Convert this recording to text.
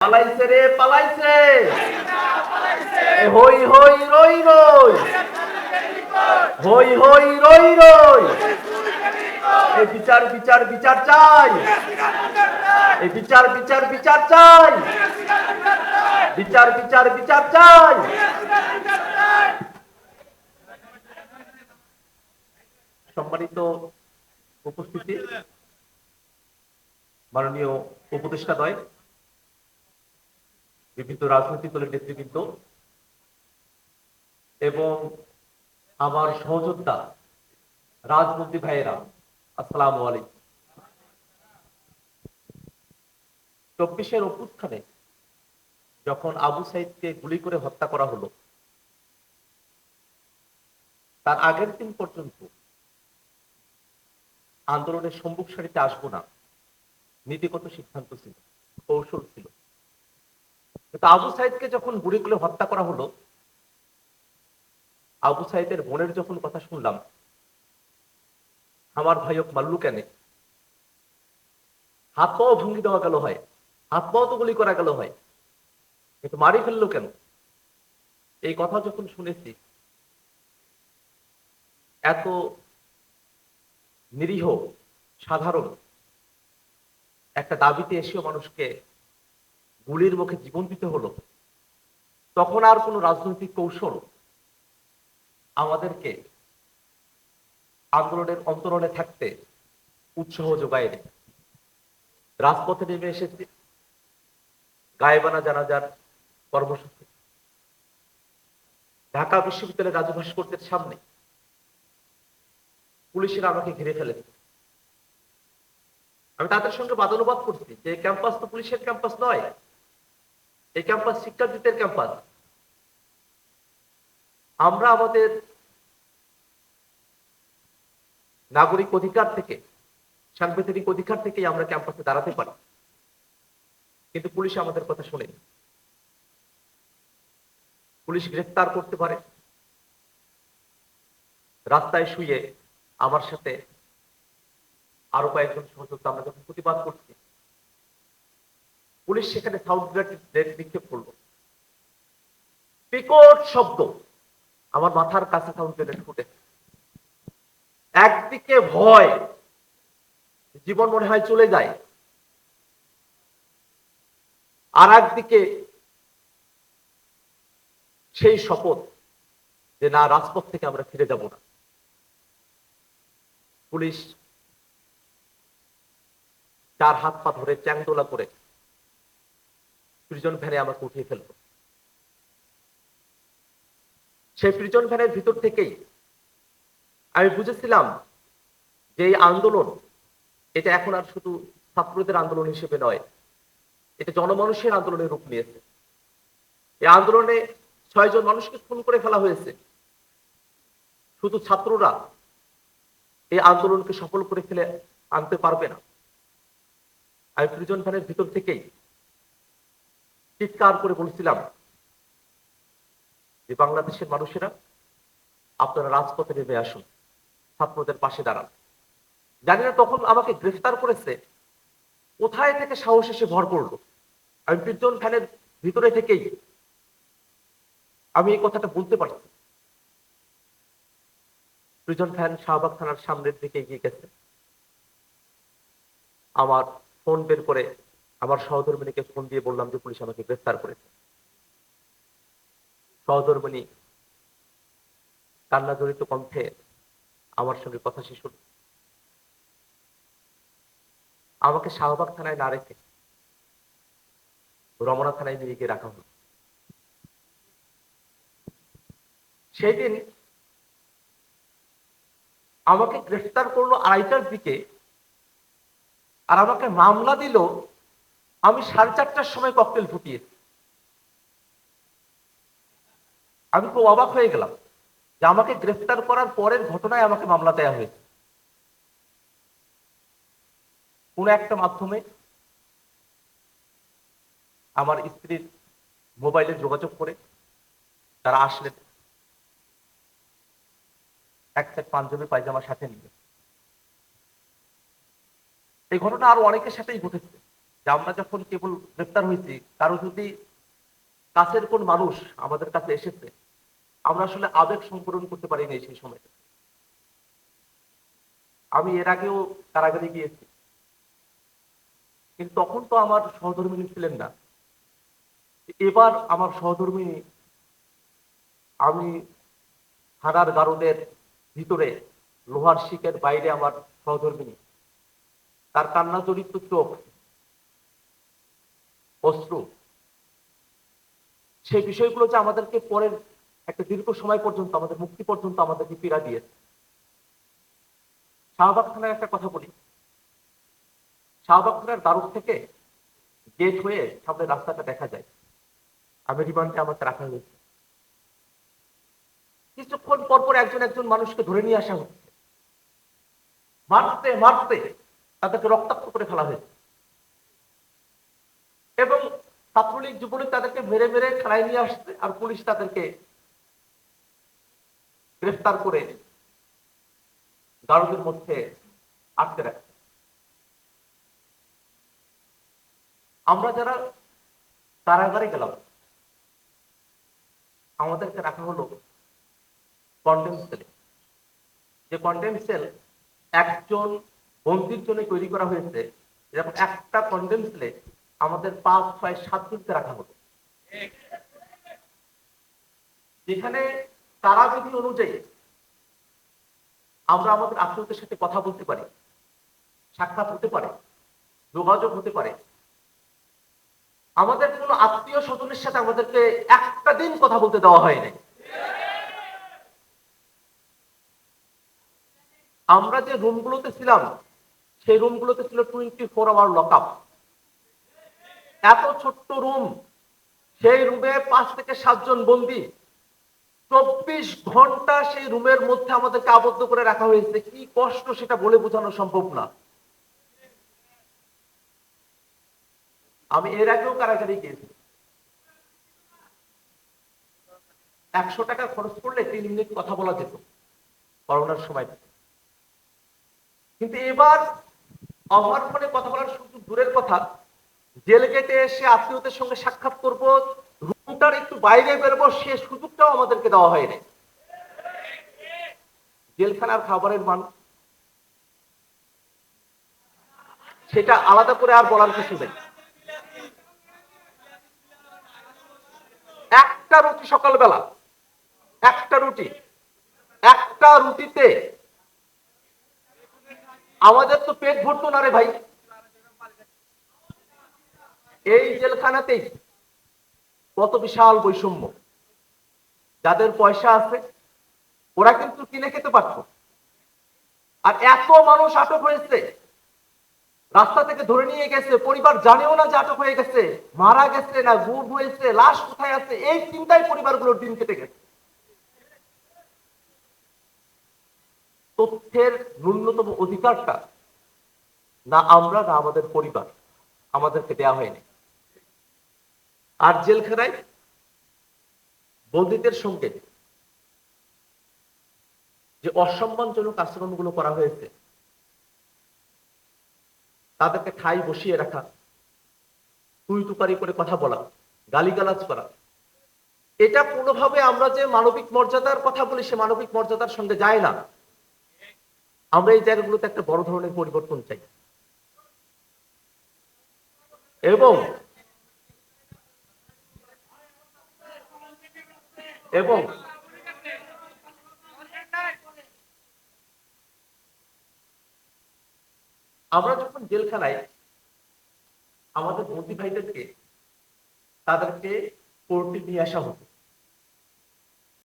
পালাইছে রে পালাইছে, হই হই রই রই, হই হই রই রই। এই বিচার বিচার বিচার চাই, এই বিচার বিচার বিচার চাই, বিচার বিচার বিচার চাই। সম্মানিত উপস্থিতি, মাননীয় উপদেষ্টাদ্বয়, বিভিন্ন রাজনৈতিক দলের নেতৃবৃন্দ এবং আমার সহযোদ্ধা রাজমন্ত্রী ভাইয়েরা, আসসালামু আলাইকুম। 24-এর অভ্যুত্থানে যখন আবু সাইদকে গুলি করে হত্যা করা হলো, তার আগের দিন পর্যন্ত আন্দোলনের সম্মুখ সারিতে আসবো না নীতিগত সিদ্ধান্ত ছিল, কৌশল ছিল। কিন্তু আবু সাইদকে যখন গুলি করে হত্যা করা হলো, আবু সাইদের বোনের যখন কথা শুনলাম, আমার ভাইয়ক মাল্লু কেন, হাত পাও ভঙ্গি দেওয়া গেল হয়, হাত পাও তো গুলি করা গেল হয়, কিন্তু মারি ফেললো কেন? এই কথা যখন শুনেছি, এত নিরীহ সাধারণ একটা দাবিতে এসেও মানুষকে গুলির মুখে জীবন দিতে হলো, তখন আর কোনো রাজনৈতিক কৌশল আমাদেরকে আন্দোলনের অন্তরণে থাকতে উৎসাহ যোগায়নি। রাজপথে নেমে এসেছি গায়েবানা জানাজার কর্মসূচি। ঢাকা বিশ্ববিদ্যালয়ের রাজু ভাস্কর্যের সামনে পুলিশেরা আমাকে ঘিরে ফেলেছে। আমি তাদের সঙ্গে বাদানুবাদ করছি যে ক্যাম্পাস তো পুলিশের ক্যাম্পাস নয়, এই ক্যাম্পাস শিক্ষার্থীদের ক্যাম্পাস। আমরা আমাদের নাগরিক অধিকার থেকে, সাংবিধানিক অধিকার থেকেই আমরা ক্যাম্পাসে দাঁড়াতে পারি, কিন্তু পুলিশ আমাদের কথা শোনেনি। পুলিশ গ্রেফতার করতে পারে, রাস্তায় শুয়ে আমার সাথে আরো কয়েকজন সহযোদ্ধা আমরা যখন প্রতিবাদ করছি, পুলিশ সেখানে সাউন্ড গ্রেনেড নিক্ষেপ করলো। বিকট শব্দ, আমার মাথার কাছে সাউন্ড গ্রেনেড ফুটেছে। একদিকে ভয়, জীবন মনে হয় চলে যায়, আর একদিকে সেই শপথ যে না, রাজপথ থেকে আমরা ফিরে যাব না। পুলিশ চার হাত পা ধরে চ্যাংদোলা করে প্রিজন ভ্যানে আমাকে উঠিয়ে ফেলল। সেই প্রিজন ভ্যানের ভিতর থেকেই আমি বুঝেছিলাম যে এই আন্দোলন, এটা এখন আর শুধু ছাত্রদের আন্দোলন হিসেবে নয়, এটা জনমানুষের আন্দোলনের রূপ নিয়েছে। এই আন্দোলনে 6 জন মানুষকে খুন করে ফেলা হয়েছে। শুধু ছাত্ররা এই আন্দোলনকে সফল করে ফেলে আনতে পারবে না। আমি প্রিজন ভ্যানের ভিতর থেকেই চিৎকার করে বলছিলাম যে বাংলাদেশের মানুষেরা, আপনারা রাজপথে নেমে আসুন, ছাত্রদের পাশে দাঁড়ান। জানি না তখন আমাকে গ্রেফতার করেছে কোথায় থেকে সাহস এসে ভর করলো। আমি প্রিজন ভ্যানের ভিতরে থেকেই আমি এই কথাটা বলতে পারছি। প্রিজন ভ্যান শাহবাগ থানার সামনের দিকে এগিয়ে গেছে। আমার ফোন বের করে আমার সহধর্মিনীকে ফোন দিয়ে বললাম যে পুলিশ আমাকে গ্রেফতার করেছে। সহধর্মিনী কান্না জড়িত কণ্ঠে আমার সঙ্গে কথা শেষ হল। আমাকে শাহবাগ থানায় না রেখে রমনা থানায় নিয়ে গিয়ে রাখা হলো। সেই দিন আমাকে গ্রেফতার করলো 2:30টার দিকে, আর আমাকে মামলা দিল আমি 4:30টার সময় ককটেল ফুটিয়েছি। আমি খুব অবাক হয়ে গেলাম যে আমাকে গ্রেফতার করার পরের ঘটনায় আমাকে মামলা দেওয়া হয়েছে। কোন একটা মাধ্যমে আমার স্ত্রীর মোবাইলে যোগাযোগ করে তারা আসলেন, এক সেট পাঞ্জাবি পায়জামার সাথে নিয়ে। এই ঘটনা আরো অনেকের সাথেই ঘটেছে। যে আমরা যখন কেবল গ্রেফতার হয়েছি, কারো যদি কাছের কোন মানুষ আমাদের কাছে এসেছে, আমরা আসলে আবেগ সংবরণ করতে পারিনি সেই সময়। আমি এর আগেও কারাগারে গিয়েছি, কিন্তু তখন তো আমার সহধর্মিণী ছিলেন না। এবার আমার সহধর্মিণী, আমি থানার গারদের ভিতরে লোহার শিকের বাইরে আমার সহধর্মিণী, তার কান্না জড়িত চোখ, অশ্রু, সেই বিষয়গুলো যে আমাদেরকে পরের একটা দীর্ঘ সময় পর্যন্ত, আমাদের মুক্তি পর্যন্ত আমাদেরকে পীড়া দিয়েছে। শাহবাগ থানার একটা কথা বলি, শাহবাগ থানার দারুক থেকে গেট হয়ে সামনে রাস্তাটা দেখা যায়। আমি রিমান্ডে আমাকে রাখা হয়েছে। কিছুক্ষণ পর পর একজন একজন মানুষকে ধরে নিয়ে আসা হচ্ছে, মারতে মারতে তাদেরকে রক্তাক্ত করে ফেলা হয়েছে, এবং ছাত্রলীগ যুবলীগ তাদেরকে মেরে মেরে খেলায় নিয়ে আসছে, আর পুলিশ তাদেরকে গ্রেফতার করে গারদের মধ্যে আটকে রাখছে। আমরা যারা কারাগারে গেলাম, আমাদেরকে রাখা হলো কন্ডেম সেলে। যে কন্ডেম সেল একজন বন্দির জন্য তৈরি করা হয়েছে, এরকম একটা কন্ডেম সেলে আমাদের 5, 6, 7 জনকে রাখা হলো, যেখানে কারাবিধি অনুযায়ী আমরা আমাদের আত্মীয়দের সাথে কথা বলতে পারি, সাক্ষাৎ হতে পারে, যোগাযোগ হতে পারে। আমাদের কোনো আত্মীয় স্বজনের সাথে আমাদেরকে একটা দিন কথা বলতে দেওয়া হয়নি। আমরা যে রুমগুলোতে ছিলাম, সেই রুমগুলোতে ছিল 24 আওয়ার লক আপ। এত ছোট্ট রুম, সেই রুমে 5 থেকে 7 জন বন্দী, 24 ঘন্টা সেই রুমের মধ্যে আমাদেরকে আবদ্ধ করে রাখা হয়েছে। কি কষ্ট সেটা বলে বোঝানো সম্ভব না। আমি এর আগেও কারাগারে গিয়েছি, 100 টাকা খরচ করলে 3 মিনিট কথা বলা যেত করোনার সময়। কিন্তু এবার ওভার ফোনে কথা বলার সুযোগ দূরের কথা, জেল গেটে এসে আত্মীয়দের সঙ্গে সাক্ষাৎ করব, রুমটার একটু বাইরে বেরোবো, সে সুযোগটাও আমাদেরকে দেওয়া হয়নি। জেলখানার খাবারের মান, সেটা আলাদা করে আর বলার কিছু নেই। একটা রুটি সকালবেলা, একটা রুটি, একটা রুটিতে আমাদের তো পেট ভরতো না রে ভাই। এই জেলখানাতেই কত বিশাল বৈষম্য। যাদের পয়সা আছে ওরা কিন্তু কিনে খেতে পারত, আর এত মানুষ আটক হয়েছে, রাস্তা থেকে ধরে নিয়ে গেছে, পরিবার জানেও না যে আটক হয়ে গেছে, মারা গেছে না গুম হয়েছে, লাশ কোথায় আছে, এই চিন্তায় পরিবারগুলোর দিন কেটে গেছে। তথ্যের ন্যূনতম অধিকারটা না আমরা না আমাদের পরিবার আমাদেরকে দেয়া হয়নি। আর জেলখানায় বন্দীদের সঙ্গে যে অসম্মানজনক আচরণগুলো করা হয়েছে, তাদেরকে ঠাই বসিয়ে রাখা, তুই তুকারি করে কথা বলা, গালিগালাজ করা, এটা কোনোভাবে আমরা যে মানবিক মর্যাদার কথা বলি সে মানবিক মর্যাদার সঙ্গে যায় না। আমরা এই জায়গাগুলোতে একটা বড় ধরনের পরিবর্তন চাই। এবং এবং আমরা যখন জেলখানায় আমাদের বন্দী ভাইদেরকে তাদেরকে কোর্টে নিয়ে আসা হতো,